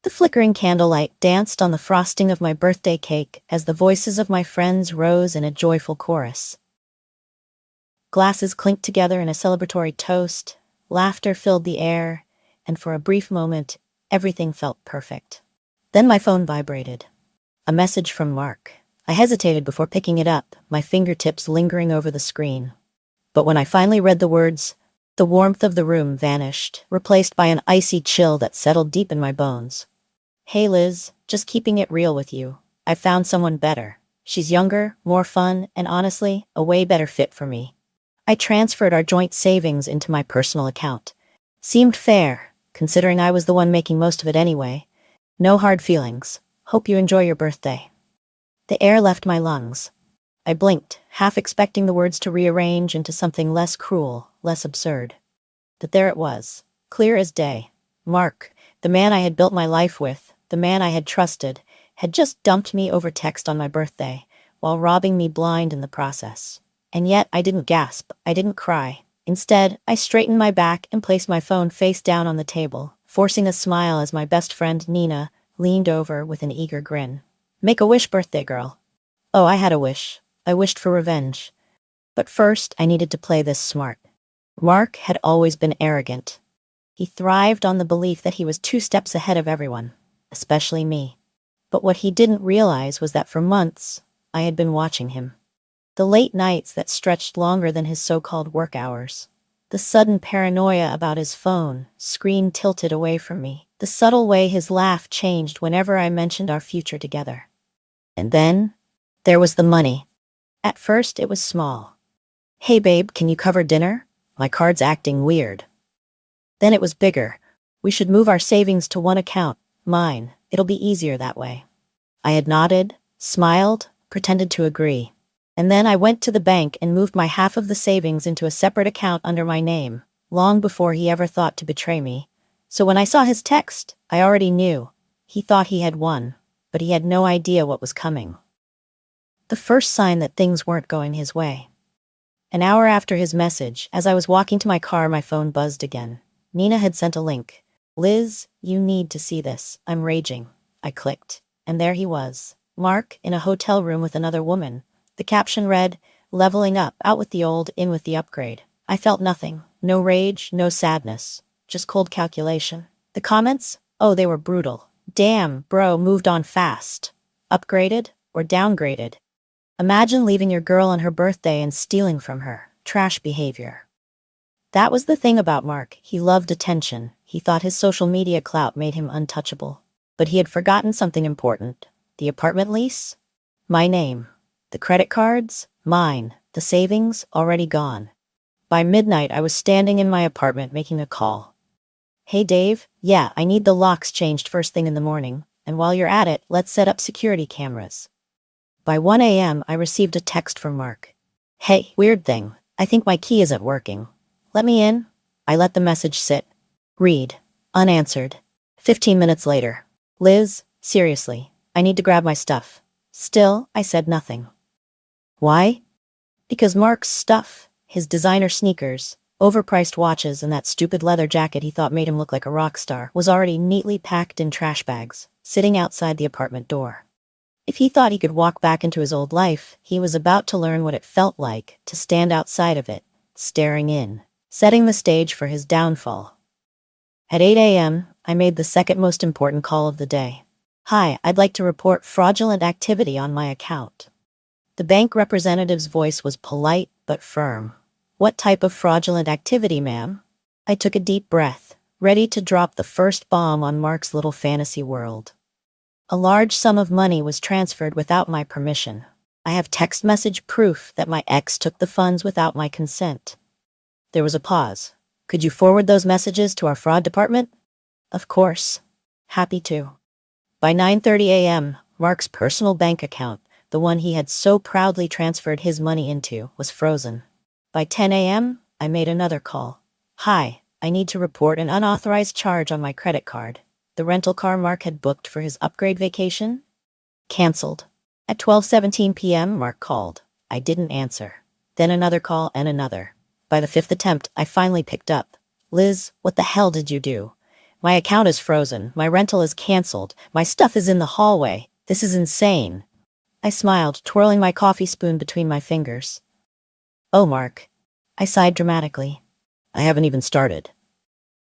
The flickering candlelight danced on the frosting of my birthday cake as the voices of my friends rose in a joyful chorus. Glasses clinked together in a celebratory toast, laughter filled the air, and for a brief moment, everything felt perfect. Then my phone vibrated. A message from Mark. I hesitated before picking it up, my fingertips lingering over the screen. But when I finally read the words, the warmth of the room vanished, replaced by an icy chill that settled deep in my bones. Hey Liz, just keeping it real with you. I found someone better. She's younger, more fun, and honestly, a way better fit for me. I transferred our joint savings into my personal account. Seemed fair, considering I was the one making most of it anyway. No hard feelings. Hope you enjoy your birthday. The air left my lungs. I blinked, half expecting the words to rearrange into something less cruel, less absurd. But there it was, clear as day. Mark, the man I had built my life with, the man I had trusted, had just dumped me over text on my birthday, while robbing me blind in the process. And yet I didn't gasp, I didn't cry. Instead, I straightened my back and placed my phone face down on the table, forcing a smile as my best friend, Nina, leaned over with an eager grin. Make a wish, birthday girl. Oh, I had a wish. I wished for revenge. But first, I needed to play this smart. Mark had always been arrogant. He thrived on the belief that he was 2 steps ahead of everyone, especially me. But what he didn't realize was that for months, I had been watching him. The late nights that stretched longer than his so-called work hours. The sudden paranoia about his phone, screen tilted away from me. The subtle way his laugh changed whenever I mentioned our future together. And then, there was the money. At first, it was small. Hey babe, can you cover dinner? My card's acting weird. Then it was bigger. We should move our savings to one account, mine. It'll be easier that way. I had nodded, smiled, pretended to agree. And then I went to the bank and moved my half of the savings into a separate account under my name, long before he ever thought to betray me. So when I saw his text, I already knew. He thought he had won, but he had no idea what was coming. The first sign that things weren't going his way. An hour after his message, as I was walking to my car, my phone buzzed again. Nina had sent a link. Liz, you need to see this. I'm raging. I clicked. And there he was. Mark, in a hotel room with another woman. The caption read, leveling up, out with the old, in with the upgrade. I felt nothing. No rage, no sadness. Just cold calculation. The comments? Oh, they were brutal. Damn, bro, moved on fast. Upgraded or downgraded? Imagine leaving your girl on her birthday and stealing from her. Trash behavior. That was the thing about Mark. He loved attention. He thought his social media clout made him untouchable. But he had forgotten something important. The apartment lease? My name. The credit cards? Mine. The savings? Already gone. By midnight, I was standing in my apartment making a call. Hey Dave, yeah, I need the locks changed first thing in the morning. And while you're at it, let's set up security cameras. By 1 a.m., I received a text from Mark. Hey, weird thing. I think my key isn't working. Let me in. I let the message sit. Read. Unanswered. 15 minutes later. Liz, seriously, I need to grab my stuff. Still, I said nothing. Why? Because Mark's stuff, his designer sneakers, overpriced watches, and that stupid leather jacket he thought made him look like a rock star, was already neatly packed in trash bags, sitting outside the apartment door. If he thought he could walk back into his old life, he was about to learn what it felt like to stand outside of it, staring in, setting the stage for his downfall. At 8 a.m., I made the second most important call of the day. Hi, I'd like to report fraudulent activity on my account. The bank representative's voice was polite but firm. What type of fraudulent activity, ma'am? I took a deep breath, ready to drop the first bomb on Mark's little fantasy world. A large sum of money was transferred without my permission. I have text message proof that my ex took the funds without my consent. There was a pause. Could you forward those messages to our fraud department? Of course. Happy to. By 9:30 a.m., Mark's personal bank account, the one he had so proudly transferred his money into, was frozen. By 10 a.m., I made another call. Hi, I need to report an unauthorized charge on my credit card. The rental car Mark had booked for his upgrade vacation? Cancelled. At 12:17 p.m., Mark called. I didn't answer. Then another call and another. By the 5th attempt, I finally picked up. Liz, what the hell did you do? My account is frozen, my rental is cancelled, my stuff is in the hallway. This is insane. I smiled, twirling my coffee spoon between my fingers. Oh, Mark. I sighed dramatically. I haven't even started.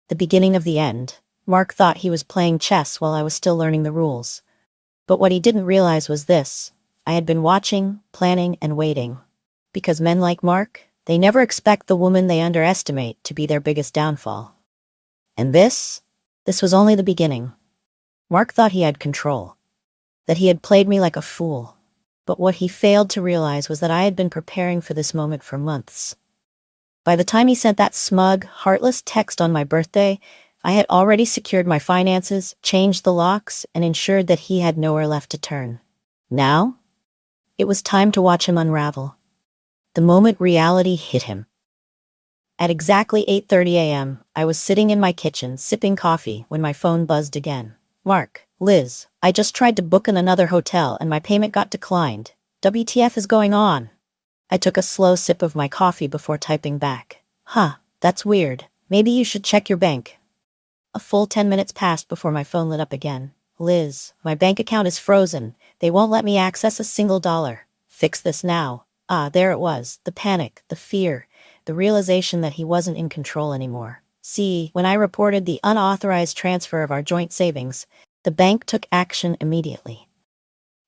The beginning of the end. Mark thought he was playing chess while I was still learning the rules. But what he didn't realize was this. I had been watching, planning, and waiting. Because men like Mark, they never expect the woman they underestimate to be their biggest downfall. And this was only the beginning. Mark thought he had control, that he had played me like a fool. But what he failed to realize was that I had been preparing for this moment for months. By the time he sent that smug, heartless text on my birthday, I had already secured my finances, changed the locks, and ensured that he had nowhere left to turn. Now, it was time to watch him unravel. The moment reality hit him. At exactly 8:30 a.m., I was sitting in my kitchen, sipping coffee, when my phone buzzed again. Mark, Liz, I just tried to book in another hotel and my payment got declined. WTF is going on? I took a slow sip of my coffee before typing back. That's weird. Maybe you should check your bank. A full 10 minutes passed before my phone lit up again. Liz, my bank account is frozen. They won't let me access a single dollar. Fix this now. There it was. The panic, the fear, the realization that he wasn't in control anymore. See, when I reported the unauthorized transfer of our joint savings, the bank took action immediately.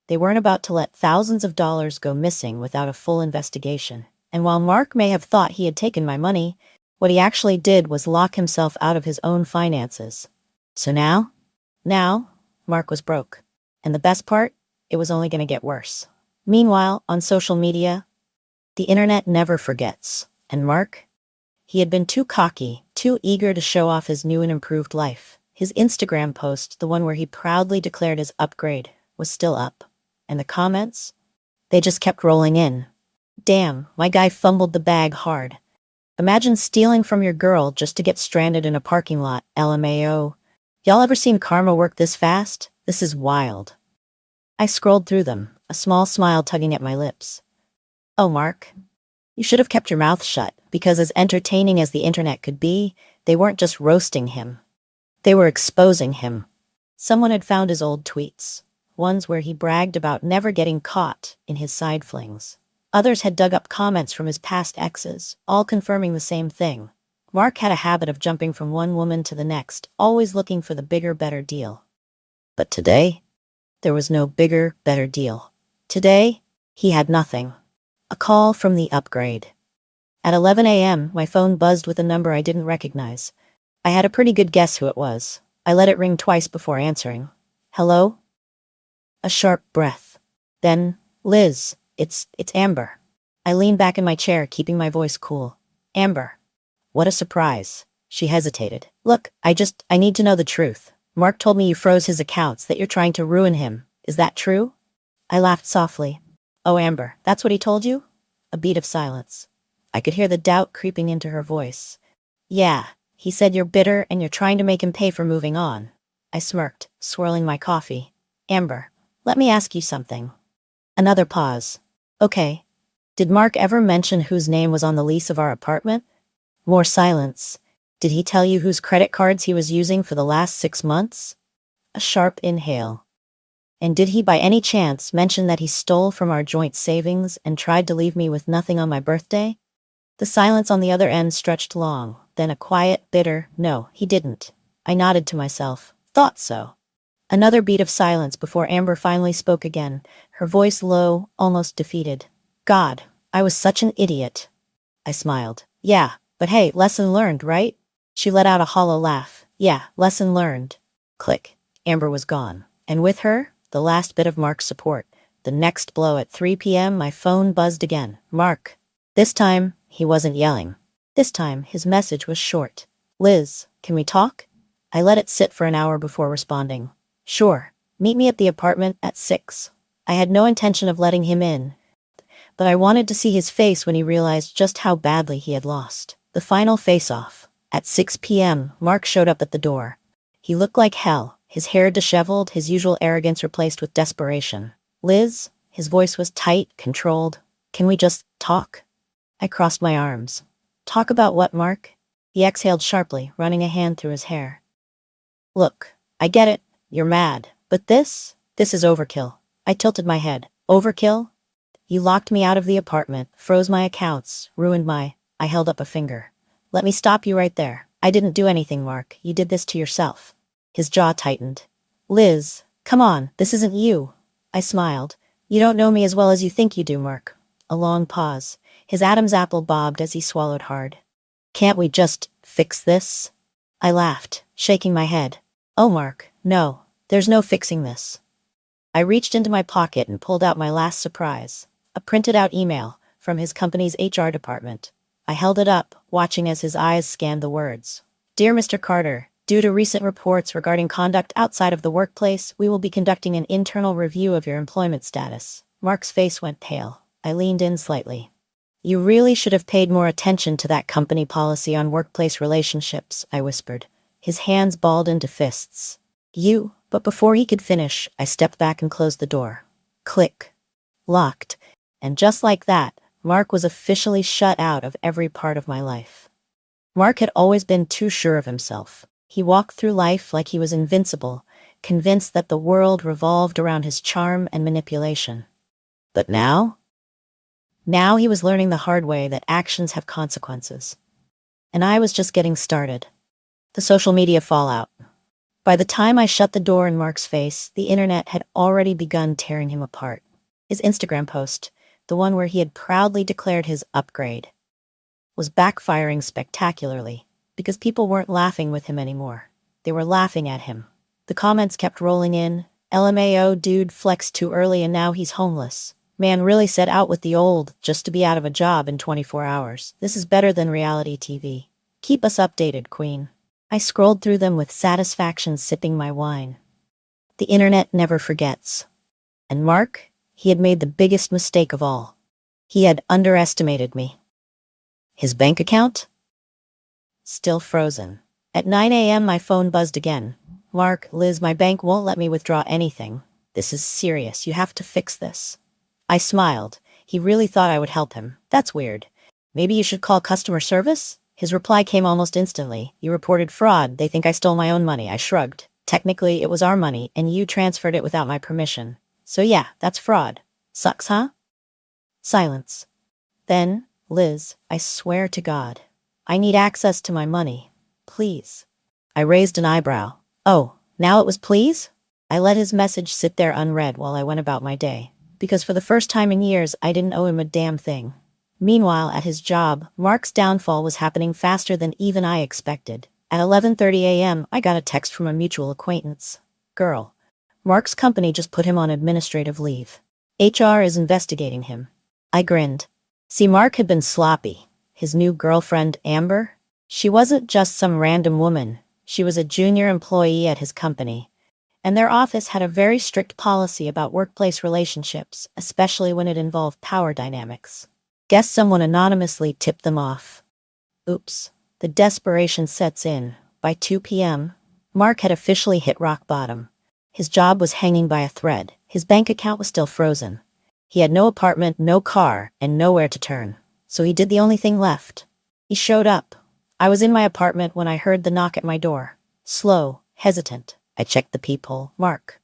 They weren't about to let thousands of dollars go missing without a full investigation. And while Mark may have thought he had taken my money, what he actually did was lock himself out of his own finances. So now, Mark was broke. And the best part, it was only going to get worse. Meanwhile, on social media, the internet never forgets. And Mark? He had been too cocky, too eager to show off his new and improved life. His Instagram post, the one where he proudly declared his upgrade, was still up. And the comments? They just kept rolling in. Damn, my guy fumbled the bag hard. Imagine stealing from your girl just to get stranded in a parking lot, LMAO. Y'all ever seen karma work this fast? This is wild. I scrolled through them, a small smile tugging at my lips. Oh, Mark. You should have kept your mouth shut, because as entertaining as the internet could be, they weren't just roasting him. They were exposing him. Someone had found his old tweets, ones where he bragged about never getting caught in his side flings. Others had dug up comments from his past exes, all confirming the same thing. Mark had a habit of jumping from one woman to the next, always looking for the bigger, better deal. But today, there was no bigger, better deal. Today, he had nothing. A call from the upgrade. At 11 a.m., my phone buzzed with a number I didn't recognize. I had a pretty good guess who it was. I let it ring twice before answering. Hello? A sharp breath. Then, Liz, it's Amber. I leaned back in my chair, keeping my voice cool. Amber. What a surprise. She hesitated. Look, I need to know the truth. Mark told me you froze his accounts, that you're trying to ruin him. Is that true? I laughed softly. Oh, Amber, that's what he told you? A beat of silence. I could hear the doubt creeping into her voice. Yeah, he said you're bitter and you're trying to make him pay for moving on. I smirked, swirling my coffee. Amber, let me ask you something. Another pause. Okay. Did Mark ever mention whose name was on the lease of our apartment? More silence. Did he tell you whose credit cards he was using for the last 6 months? A sharp inhale. And did he by any chance mention that he stole from our joint savings and tried to leave me with nothing on my birthday? The silence on the other end stretched long, then a quiet, bitter, no, he didn't. I nodded to myself. Thought so. Another beat of silence before Amber finally spoke again, her voice low, almost defeated. God, I was such an idiot. I smiled. Yeah, but hey, lesson learned, right? She let out a hollow laugh. Yeah, lesson learned. Click. Amber was gone. And with her, the last bit of Mark's support. The next blow at 3 p.m., my phone buzzed again. Mark. This time, he wasn't yelling. This time, his message was short. Liz, can we talk? I let it sit for an hour before responding. Sure. Meet me at the apartment at 6. I had no intention of letting him in, but I wanted to see his face when he realized just how badly he had lost. The final face-off. At 6 p.m., Mark showed up at the door. He looked like hell, his hair disheveled, his usual arrogance replaced with desperation. Liz, his voice was tight, controlled. Can we just talk? I crossed my arms. Talk about what, Mark? He exhaled sharply, running a hand through his hair. Look, I get it, you're mad, but this is overkill. I tilted my head. Overkill? You locked me out of the apartment, froze my accounts, ruined my... I held up a finger. Let me stop you right there. I didn't do anything, Mark. You did this to yourself. His jaw tightened. Liz, come on, this isn't you. I smiled. You don't know me as well as you think you do, Mark. A long pause. His Adam's apple bobbed as he swallowed hard. Can't we just fix this? I laughed, shaking my head. Oh, Mark, no. There's no fixing this. I reached into my pocket and pulled out my last surprise. A printed-out email from his company's HR department. I held it up, watching as his eyes scanned the words. Dear Mr. Carter, due to recent reports regarding conduct outside of the workplace, we will be conducting an internal review of your employment status. Mark's face went pale. I leaned in slightly. You really should have paid more attention to that company policy on workplace relationships, I whispered. His hands balled into fists. But before he could finish, I stepped back and closed the door. Click. Locked. And just like that, Mark was officially shut out of every part of my life. Mark had always been too sure of himself. He walked through life like he was invincible, convinced that the world revolved around his charm and manipulation. But now he was learning the hard way that actions have consequences. And I was just getting started. The social media fallout. By the time I shut the door in Mark's face, the internet had already begun tearing him apart. His Instagram post, the one where he had proudly declared his upgrade, was backfiring spectacularly, because people weren't laughing with him anymore. They were laughing at him. The comments kept rolling in. LMAO, dude flexed too early and now he's homeless. Man really set out with the old just to be out of a job in 24 hours. This is better than reality TV. Keep us updated, Queen. I scrolled through them with satisfaction, sipping my wine. The internet never forgets. And Mark, he had made the biggest mistake of all. He had underestimated me. His bank account? Still frozen. At 9 a.m. my phone buzzed again. Mark, Liz, my bank won't let me withdraw anything. This is serious. You have to fix this. I smiled. He really thought I would help him. That's weird. Maybe you should call customer service? His reply came almost instantly. You reported fraud. They think I stole my own money. I shrugged. Technically, it was our money, and you transferred it without my permission. So yeah, that's fraud. Sucks, huh? Silence. Then, Liz, I swear to God, I need access to my money. Please. I raised an eyebrow. Oh, now it was please? I let his message sit there unread while I went about my day, because for the first time in years, I didn't owe him a damn thing. Meanwhile, at his job, Mark's downfall was happening faster than even I expected. At 11:30 a.m., I got a text from a mutual acquaintance. Girl. Mark's company just put him on administrative leave. HR is investigating him. I grinned. See, Mark had been sloppy. His new girlfriend, Amber? She wasn't just some random woman. She was a junior employee at his company. And their office had a very strict policy about workplace relationships, especially when it involved power dynamics. Guess someone anonymously tipped them off. Oops. The desperation sets in. By 2 p.m., Mark had officially hit rock bottom. His job was hanging by a thread. His bank account was still frozen. He had no apartment, no car, and nowhere to turn. So he did the only thing left. He showed up. I was in my apartment when I heard the knock at my door. Slow, hesitant. I checked the peephole. Mark.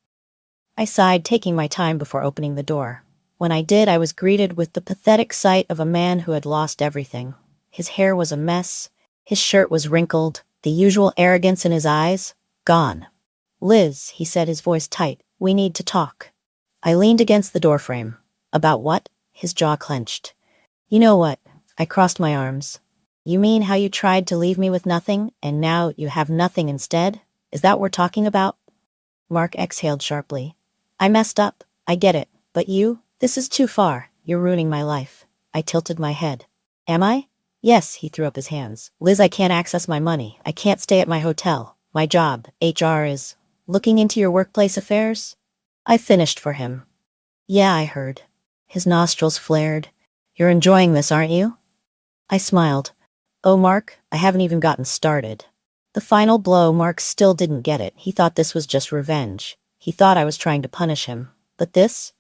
I sighed, taking my time before opening the door. When I did, I was greeted with the pathetic sight of a man who had lost everything. His hair was a mess. His shirt was wrinkled. The usual arrogance in his eyes, gone. Liz, he said, his voice tight, we need to talk. I leaned against the doorframe. About what? His jaw clenched. You know what? I crossed my arms. You mean how you tried to leave me with nothing, and now you have nothing instead? Is that what we're talking about? Mark exhaled sharply. I messed up. I get it. But you? This is too far. You're ruining my life. I tilted my head. Am I? Yes, he threw up his hands. Liz, I can't access my money. I can't stay at my hotel. My job, HR, is looking into your workplace affairs? I finished for him. Yeah, I heard. His nostrils flared. You're enjoying this, aren't you? I smiled. Oh, Mark, I haven't even gotten started. The final blow, Mark still didn't get it. He thought this was just revenge. He thought I was trying to punish him. But this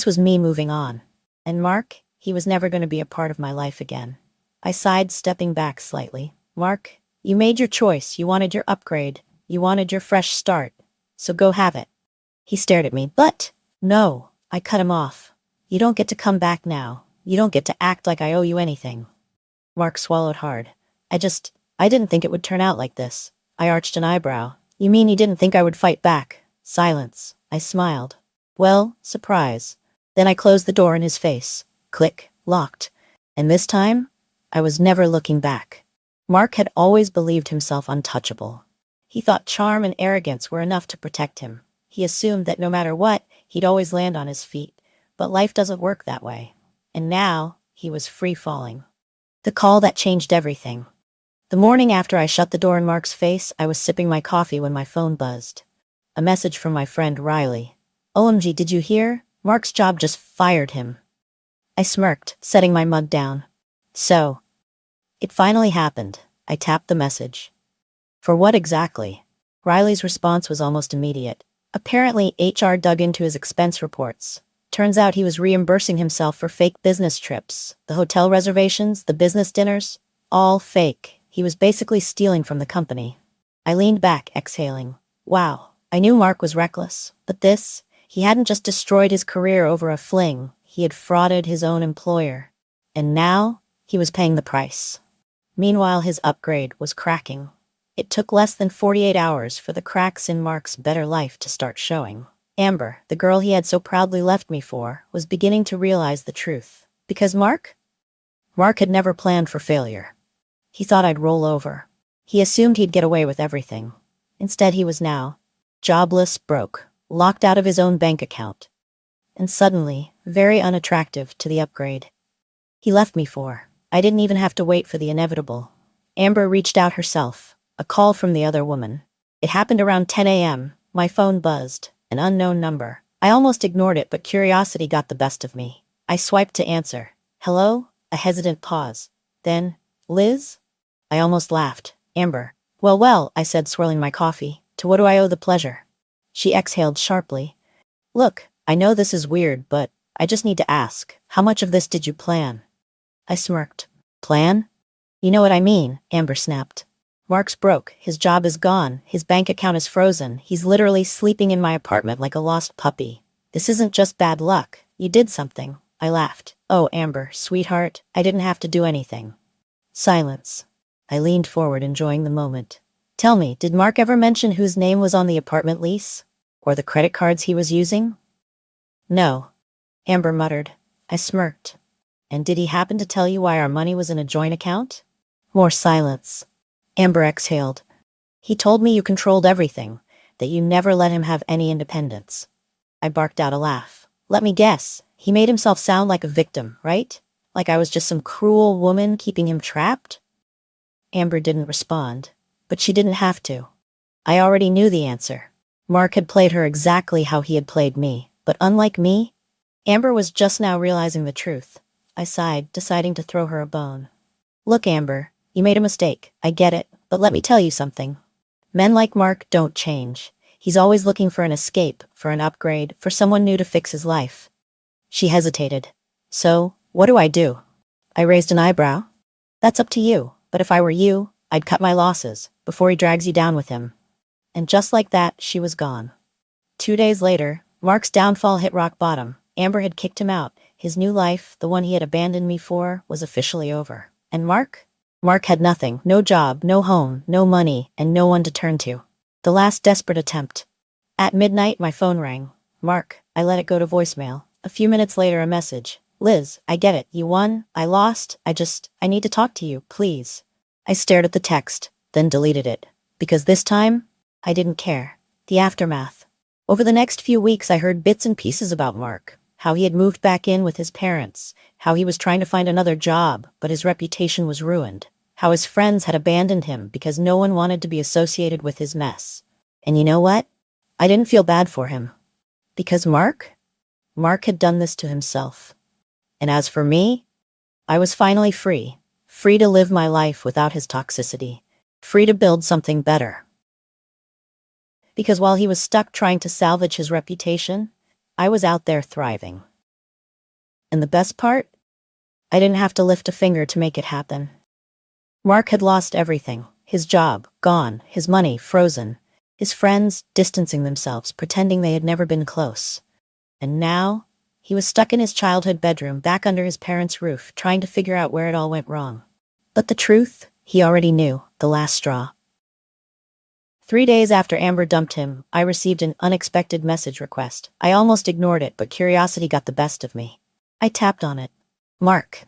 was me moving on. And Mark, he was never going to be a part of my life again. I sighed, stepping back slightly. Mark, you made your choice. You wanted your upgrade. You wanted your fresh start. So go have it. He stared at me. But, no, I cut him off. You don't get to come back now. You don't get to act like I owe you anything. Mark swallowed hard. I didn't think it would turn out like this. I arched an eyebrow. You mean you didn't think I would fight back? Silence. I smiled. Well, surprise. Then I closed the door in his face. Click. Locked. And this time, I was never looking back. Mark had always believed himself untouchable. He thought charm and arrogance were enough to protect him. He assumed that no matter what, he'd always land on his feet. But life doesn't work that way. And now, he was free falling. The call that changed everything. The morning after I shut the door in Mark's face, I was sipping my coffee when my phone buzzed. A message from my friend Riley. OMG, did you hear? Mark's job just fired him. I smirked, setting my mug down. So, it finally happened. I tapped the message. For what exactly? Riley's response was almost immediate. Apparently, HR dug into his expense reports. Turns out he was reimbursing himself for fake business trips. The hotel reservations, the business dinners, all fake. He was basically stealing from the company. I leaned back, exhaling. Wow, I knew Mark was reckless. But this, he hadn't just destroyed his career over a fling. He had frauded his own employer. And now, he was paying the price. Meanwhile, his upgrade was cracking. It took less than 48 hours for the cracks in Mark's better life to start showing. Amber, the girl he had so proudly left me for, was beginning to realize the truth. Because Mark had never planned for failure. He thought I'd roll over. He assumed he'd get away with everything. Instead, he was now jobless, broke, locked out of his own bank account. And suddenly, very unattractive to the upgrade. He left me for. I didn't even have to wait for the inevitable. Amber reached out herself. A call from the other woman. It happened around 10 a.m. My phone buzzed. An unknown number. I almost ignored it, but curiosity got the best of me. I swiped to answer. Hello? A hesitant pause. Then, Liz? I almost laughed. Amber. Well, I said, swirling my coffee. To what do I owe the pleasure? She exhaled sharply. Look, I know this is weird, but I just need to ask. How much of this did you plan? I smirked. Plan? You know what I mean, Amber snapped. Mark's broke, his job is gone, his bank account is frozen, he's literally sleeping in my apartment like a lost puppy. This isn't just bad luck, you did something. I laughed. Oh, Amber, sweetheart, I didn't have to do anything. Silence. I leaned forward, enjoying the moment. Tell me, did Mark ever mention whose name was on the apartment lease? Or the credit cards he was using? No. Amber muttered. I smirked. And did he happen to tell you why our money was in a joint account? More silence. Amber exhaled. He told me you controlled everything, that you never let him have any independence. I barked out a laugh. Let me guess, he made himself sound like a victim, right? Like I was just some cruel woman keeping him trapped? Amber didn't respond, but she didn't have to. I already knew the answer. Mark had played her exactly how he had played me, but unlike me, Amber was just now realizing the truth. I sighed, deciding to throw her a bone. Look, Amber, you made a mistake. I get it, but let me tell you something. Men like Mark don't change. He's always looking for an escape, for an upgrade, for someone new to fix his life. She hesitated. So, what do I do? I raised an eyebrow. That's up to you, but if I were you, I'd cut my losses, before he drags you down with him. And just like that, she was gone. 2 days later, Mark's downfall hit rock bottom. Amber had kicked him out. His new life, the one he had abandoned me for, was officially over. And Mark? Mark had nothing, no job, no home, no money, and no one to turn to. The last desperate attempt. At midnight, my phone rang. Mark, I let it go to voicemail. A few minutes later, a message. Liz, I get it. You won. I lost. I need to talk to you, please. I stared at the text, then deleted it. Because this time, I didn't care. The aftermath. Over the next few weeks, I heard bits and pieces about Mark. How he had moved back in with his parents, how he was trying to find another job, but his reputation was ruined, how his friends had abandoned him because no one wanted to be associated with his mess. And you know what? I didn't feel bad for him. Because Mark had done this to himself. And as for me, I was finally free to live my life without his toxicity, free to build something better. Because while he was stuck trying to salvage his reputation, I was out there thriving. And the best part? I didn't have to lift a finger to make it happen. Mark had lost everything. His job, gone. His money, frozen. His friends distancing themselves, pretending they had never been close. And now, he was stuck in his childhood bedroom, back under his parents' roof, trying to figure out where it all went wrong. But the truth, he already knew, the last straw. 3 days after Amber dumped him, I received an unexpected message request. I almost ignored it, but curiosity got the best of me. I tapped on it. Mark.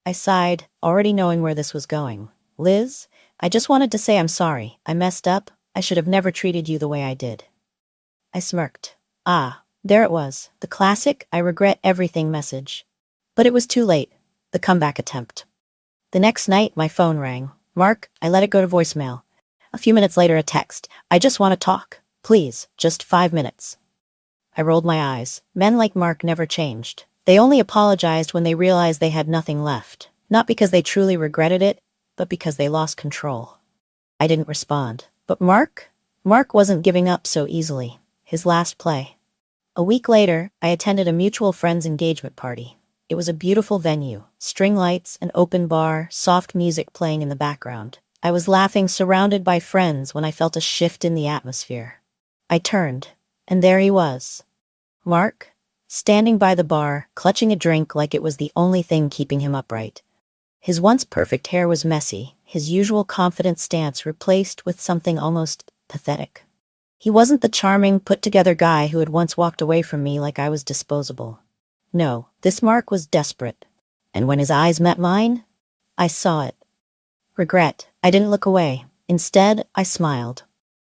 I sighed, already knowing where this was going. Liz, I just wanted to say I'm sorry. I messed up. I should have never treated you the way I did. I smirked. Ah, there it was, the classic I regret everything message. But it was too late. The comeback attempt. The next night, my phone rang. Mark, I let it go to voicemail. A few minutes later, a text. I just want to talk. Please, just 5 minutes. I rolled my eyes. Men like Mark never changed. They only apologized when they realized they had nothing left. Not because they truly regretted it, but because they lost control. I didn't respond. But Mark wasn't giving up so easily. His last play. A week later, I attended a mutual friend's engagement party. It was a beautiful venue. String lights, an open bar, soft music playing in the background. I was laughing, surrounded by friends, when I felt a shift in the atmosphere. I turned, and there he was. Mark, standing by the bar, clutching a drink like it was the only thing keeping him upright. His once perfect hair was messy, his usual confident stance replaced with something almost pathetic. He wasn't the charming, put-together guy who had once walked away from me like I was disposable. No, this Mark was desperate. And when his eyes met mine, I saw it. Regret. I didn't look away. Instead, I smiled.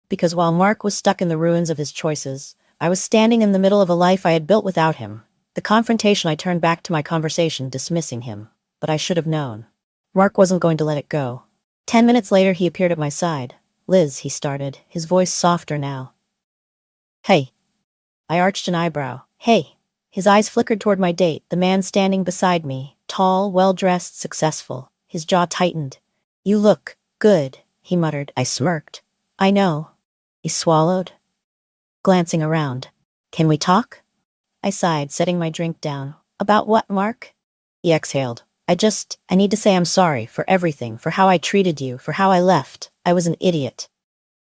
Because while Mark was stuck in the ruins of his choices, I was standing in the middle of a life I had built without him. The confrontation, I turned back to my conversation, dismissing him. But I should have known. Mark wasn't going to let it go. 10 minutes later, he appeared at my side. Liz, he started, his voice softer now. Hey. I arched an eyebrow. Hey. His eyes flickered toward my date, the man standing beside me, tall, well-dressed, successful. His jaw tightened. You look good, he muttered. I smirked. I know. He swallowed, glancing around. Can we talk? I sighed, setting my drink down. About what, Mark? He exhaled. I need to say I'm sorry for everything, for how I treated you, for how I left. I was an idiot.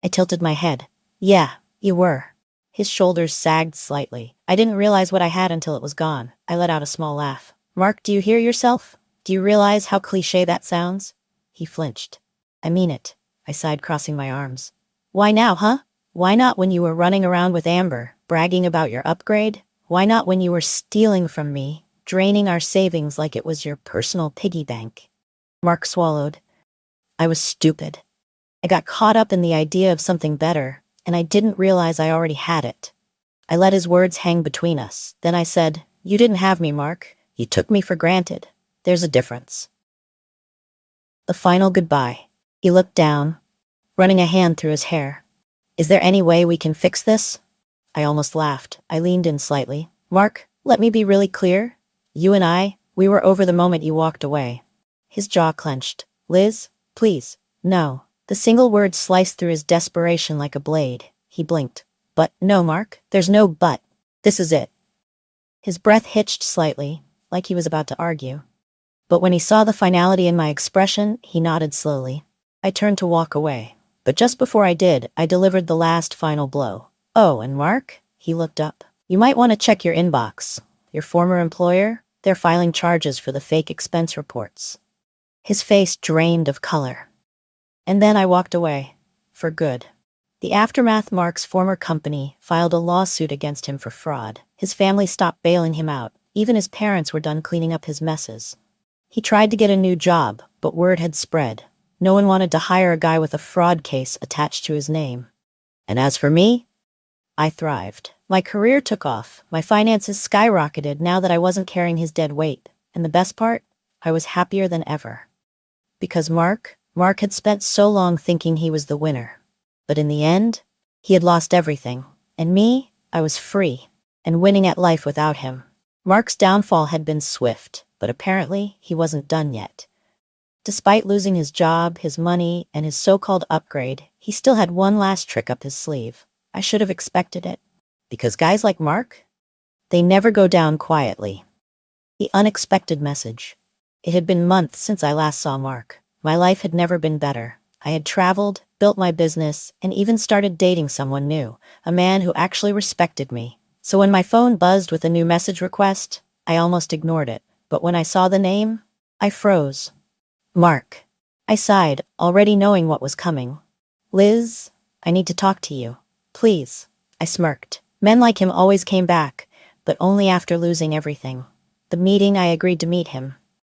I tilted my head. Yeah, you were. His shoulders sagged slightly. I didn't realize what I had until it was gone. I let out a small laugh. Mark, do you hear yourself? Do you realize how cliché that sounds? He flinched. I mean it. I sighed, crossing my arms. Why now, huh? Why not when you were running around with Amber, bragging about your upgrade? Why not when you were stealing from me, draining our savings like it was your personal piggy bank? Mark swallowed. I was stupid. I got caught up in the idea of something better, and I didn't realize I already had it. I let his words hang between us. Then I said, You didn't have me, Mark. You took me for granted. There's a difference. The final goodbye. He looked down, running a hand through his hair. Is there any way we can fix this? I almost laughed. I leaned in slightly. Mark, let me be really clear. You and I, we were over the moment you walked away. His jaw clenched. Liz, please, no. The single word sliced through his desperation like a blade. He blinked. But no, Mark, there's no but. This is it. His breath hitched slightly, like he was about to argue. But when he saw the finality in my expression, he nodded slowly. I turned to walk away. But just before I did, I delivered the last final blow. Oh, and Mark? He looked up. You might want to check your inbox. Your former employer? They're filing charges for the fake expense reports. His face drained of color. And then I walked away. For good. The aftermath, Mark's former company filed a lawsuit against him for fraud. His family stopped bailing him out. Even his parents were done cleaning up his messes. He tried to get a new job, but word had spread. No one wanted to hire a guy with a fraud case attached to his name. And as for me, I thrived. My career took off. My finances skyrocketed now that I wasn't carrying his dead weight. And the best part? I was happier than ever. Because Mark had spent so long thinking he was the winner. But in the end, he had lost everything. And me, I was free, and winning at life without him. Mark's downfall had been swift, but apparently he wasn't done yet. Despite losing his job, his money, and his so-called upgrade, he still had one last trick up his sleeve. I should have expected it. Because guys like Mark, they never go down quietly. The unexpected message. It had been months since I last saw Mark. My life had never been better. I had traveled, built my business, and even started dating someone new, a man who actually respected me. So when my phone buzzed with a new message request, I almost ignored it. But when I saw the name, I froze. Mark. I sighed, already knowing what was coming. Liz, I need to talk to you. Please. I smirked. Men like him always came back, but only after losing everything. The meeting, I agreed to meet him.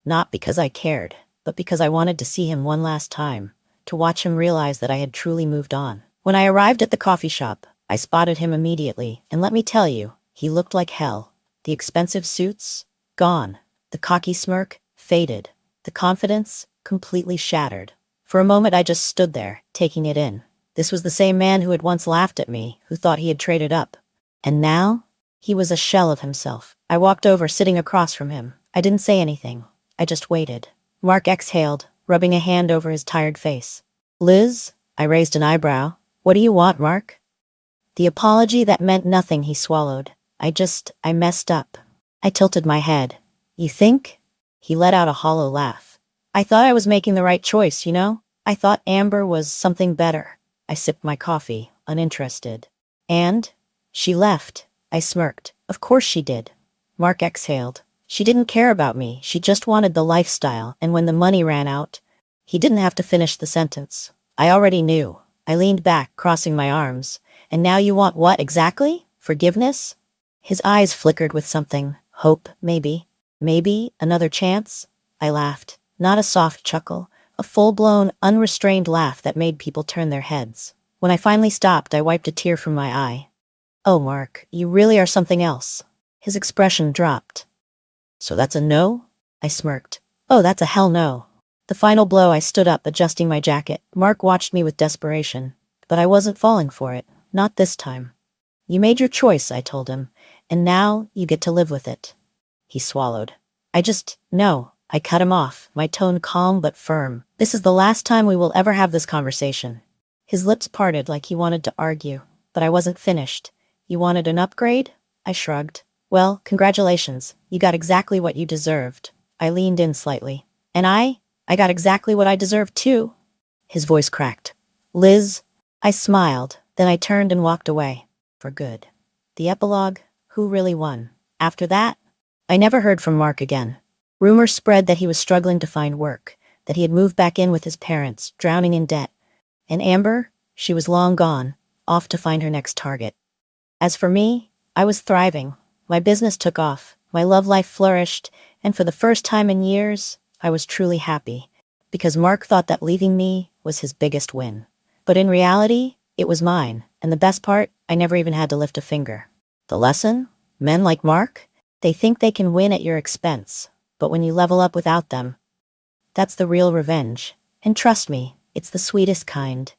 Not because I cared, but because I wanted to see him one last time, to watch him realize that I had truly moved on. When I arrived at the coffee shop, I spotted him immediately, and let me tell you, he looked like hell. The expensive suits? Gone. The cocky smirk? Faded. The confidence? Completely shattered. For a moment I just stood there, taking it in. This was the same man who had once laughed at me, who thought he had traded up. And now? He was a shell of himself. I walked over, sitting across from him. I didn't say anything. I just waited. Mark exhaled, rubbing a hand over his tired face. Liz? I raised an eyebrow. What do you want, Mark? The apology that meant nothing, he swallowed. I messed up. I tilted my head. You think? He let out a hollow laugh. I thought I was making the right choice, you know? I thought Amber was something better. I sipped my coffee, uninterested. And? She left. I smirked. Of course she did. Mark exhaled. She didn't care about me. She just wanted the lifestyle, and when the money ran out, he didn't have to finish the sentence. I already knew. I leaned back, crossing my arms. And now you want what exactly? Forgiveness? His eyes flickered with something. Hope, maybe. Maybe another chance? I laughed. Not a soft chuckle. A full-blown, unrestrained laugh that made people turn their heads. When I finally stopped, I wiped a tear from my eye. Oh, Mark, you really are something else. His expression dropped. So that's a no? I smirked. Oh, that's a hell no. The final blow, I stood up, adjusting my jacket. Mark watched me with desperation. But I wasn't falling for it. Not this time. You made your choice, I told him. And now you get to live with it. He swallowed. No. I cut him off, my tone calm but firm. This is the last time we will ever have this conversation. His lips parted like he wanted to argue. But I wasn't finished. You wanted an upgrade? I shrugged. Well, congratulations. You got exactly what you deserved. I leaned in slightly. And I got exactly what I deserved too. His voice cracked. Liz? I smiled. Then I turned and walked away. For good. The epilogue? Who really won? After that, I never heard from Mark again. Rumors spread that he was struggling to find work, that he had moved back in with his parents, drowning in debt. And Amber? She was long gone, off to find her next target. As for me, I was thriving. My business took off, my love life flourished, and for the first time in years, I was truly happy. Because Mark thought that leaving me was his biggest win. But in reality, it was mine, and the best part, I never even had to lift a finger. The lesson? Men like Mark? They think they can win at your expense. But when you level up without them, that's the real revenge. And trust me, it's the sweetest kind.